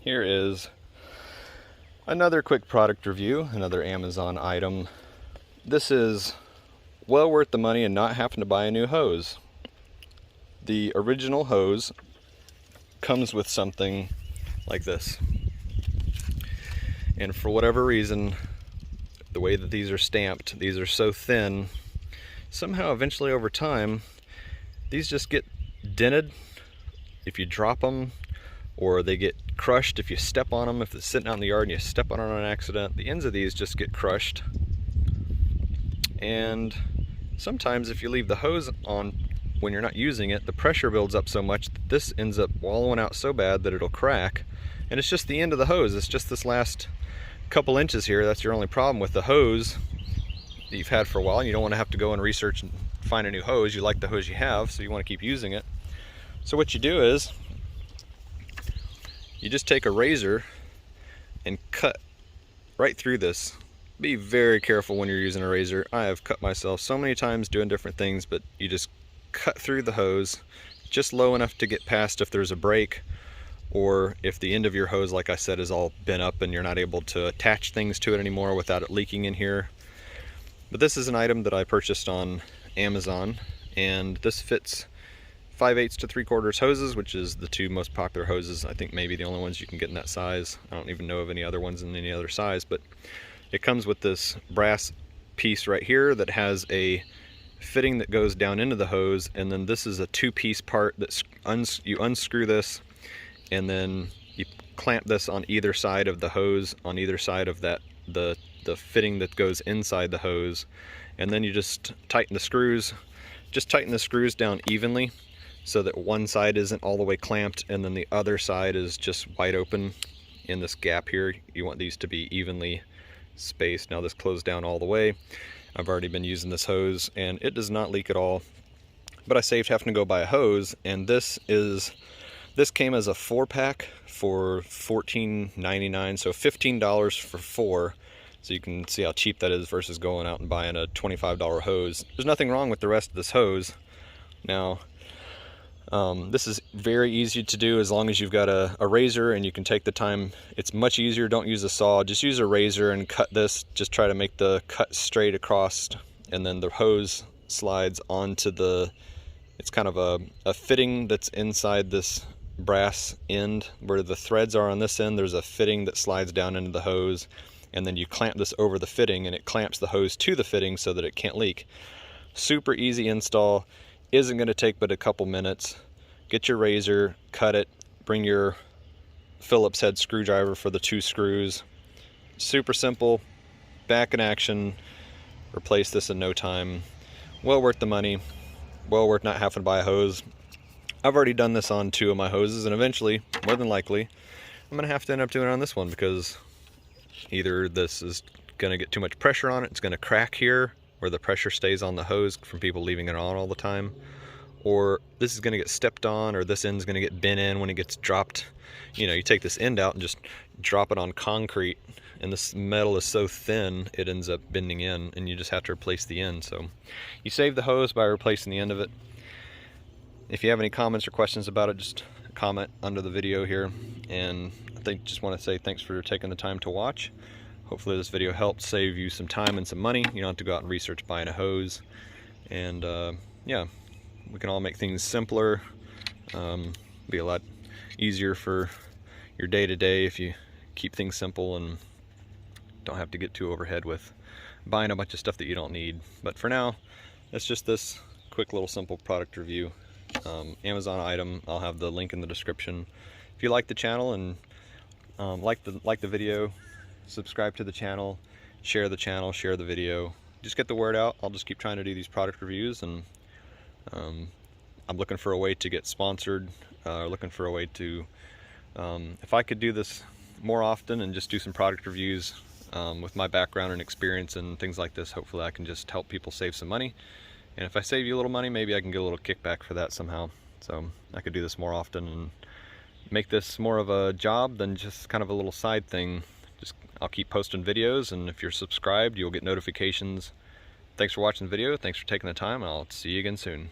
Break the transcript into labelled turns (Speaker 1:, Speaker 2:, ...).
Speaker 1: Here is another quick product review, another Amazon item. This is well worth the money and not having to buy a new hose. The original hose comes with something like this. And for whatever reason, the way that these are stamped, these are so thin, somehow eventually over time, these just get dented if you drop them, or they get crushed if you step on them. If it's sitting out in the yard and you step on it on accident, the ends of these just get crushed. And sometimes if you leave the hose on when you're not using it, the pressure builds up so much that this ends up wallowing out so bad that it'll crack. And it's just the end of the hose. It's just this last couple inches here. That's your only problem with the hose that you've had for a while. And you don't want to have to go and research and find a new hose. You like the hose you have, so you want to keep using it. So what you do is you just take a razor and cut right through this. Be very careful when you're using a razor. I have cut myself so many times doing different things, but you just cut through the hose just low enough to get past if there's a break, or if the end of your hose, like I said, is all bent up and you're not able to attach things to it anymore without it leaking in here. But this is an item that I purchased on Amazon, and this fits 5/8 to 3/4 hoses, which is the two most popular hoses. I think maybe the only ones you can get in that size. I don't even know of any other ones in any other size, but it comes with this brass piece right here that has a fitting that goes down into the hose, and then this is a two-piece part that you unscrew this, and then you clamp this on either side of the hose, on either side of that the fitting that goes inside the hose, and then you just tighten the screws. Just tighten the screws down evenly so that one side isn't all the way clamped and then the other side is just wide open in this gap here. You want these to be evenly spaced. Now this closed down all the way. I've already been using this hose and it does not leak at all, but I saved having to go buy a hose. And this came as a 4-pack for $14.99, so $15 for 4. So you can see how cheap that is versus going out and buying a $25 hose. There's nothing wrong with the rest of this hose. Now this is very easy to do as long as you've got a razor and you can take the time. It's much easier. Don't use a saw, just use a razor and cut this. Just try to make the cut straight across, and then the hose slides onto it's kind of a fitting that's inside this brass end. Where the threads are on this end, there's a fitting that slides down into the hose, and then you clamp this over the fitting and it clamps the hose to the fitting so that it can't leak. Super easy install. Isn't going to take but a couple minutes. Get your razor, cut it, bring your Phillips head screwdriver for the 2 screws. Super simple, back in action. Replace this in no time. Well worth the money, well worth not having to buy a hose. I've already done this on 2 of my hoses, and eventually, more than likely, I'm going to have to end up doing it on this one, because either this is going to get too much pressure on it, it's going to crack here where the pressure stays on the hose from people leaving it on all the time, or this is going to get stepped on, or this end's going to get bent in when it gets dropped. You know, you take this end out and just drop it on concrete, and this metal is so thin it ends up bending in, and you just have to replace the end. So you save the hose by replacing the end of it. If you have any comments or questions about it, just comment under the video here. And I just want to say thanks for taking the time to watch. Hopefully this video helped save you some time and some money. You don't have to go out and research buying a hose. And yeah, we can all make things simpler. Be a lot easier for your day-to-day if you keep things simple and don't have to get too overhead with buying a bunch of stuff that you don't need. But for now, that's just this quick little simple product review. Amazon item. I'll have the link in the description. If you like the channel and like the video, subscribe to the channel, share the video. Just get the word out. I'll just keep trying to do these product reviews, and I'm looking for a way to get sponsored, looking for a way to, if I could do this more often and just do some product reviews with my background and experience and things like this, hopefully I can just help people save some money. And if I save you a little money, maybe I can get a little kickback for that somehow. So I could do this more often and make this more of a job than just kind of a little side thing. I'll keep posting videos, and if you're subscribed, you'll get notifications. Thanks for watching the video. Thanks for taking the time, and I'll see you again soon.